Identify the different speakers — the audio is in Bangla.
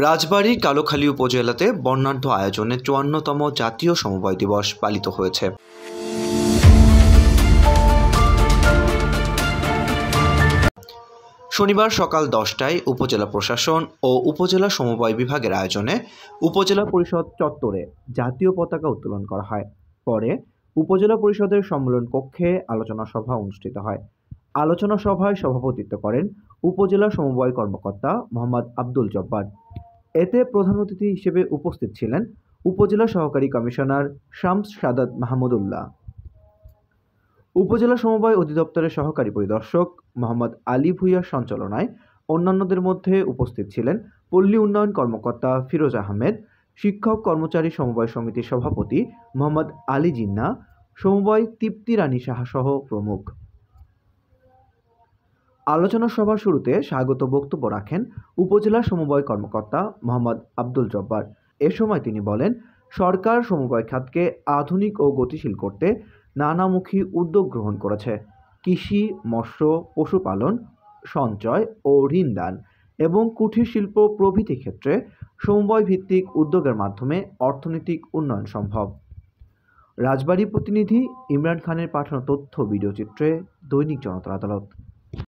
Speaker 1: রাজবাড়ীর কালোখালী উপজেলাতে বর্ণাঢ্য আয়োজনে ৫৪তম জাতীয় সমবায় দিবস পালিত হয়েছে। শনিবার সকাল ১০টায় উপজেলা প্রশাসন ও উপজেলা সমবায় বিভাগের আয়োজনে উপজেলা পরিষদ চত্বরে জাতীয় পতাকা উত্তোলন করা হয়। পরে উপজেলা পরিষদের সম্মেলন কক্ষে আলোচনা সভা অনুষ্ঠিত হয়। আলোচনা সভায় সভাপতিত্ব করেন উপজেলা সমবায় কর্মকর্তা মোহাম্মদ আব্দুল জব্বার। এতে প্রধান অতিথি হিসেবে উপস্থিত ছিলেন উপজেলা সহকারী কমিশনার শামস সাদাত মাহমুদুল্লাহ, উপজেলা সমবায় অধিদপ্তরের সহকারী পরিদর্শক মোহাম্মদ আলী ভূঁইয়ার সঞ্চালনায় অন্যান্যদের মধ্যে উপস্থিত ছিলেন পল্লী উন্নয়ন কর্মকর্তা ফিরোজ আহমেদ, শিক্ষক কর্মচারী সমবায় সমিতির সভাপতি মোহাম্মদ আলী জিন্নাহ, সমবায় তৃপ্তি রানী সাহা সহ প্রমুখ। আলোচনা সভার শুরুতে স্বাগত বক্তব্য রাখেন উপজেলা সমবায় কর্মকর্তা মোহাম্মদ আব্দুল জব্বার। এ সময় তিনি বলেন, সরকার সমবায় খাতকে আধুনিক ও গতিশীল করতে নানামুখী উদ্যোগ গ্রহণ করেছে। কৃষি, মৎস্য, পশুপালন, সঞ্চয় ও ঋণদান এবং কুটির শিল্প প্রভৃতি ক্ষেত্রে সমবায় ভিত্তিক উদ্যোগের মাধ্যমে অর্থনৈতিক উন্নয়ন সম্ভব। রাজবাড়ী প্রতিনিধি ইমরান খানের পাঠানো তথ্য ভিডিও চিত্রে দৈনিক জনতার আদালত।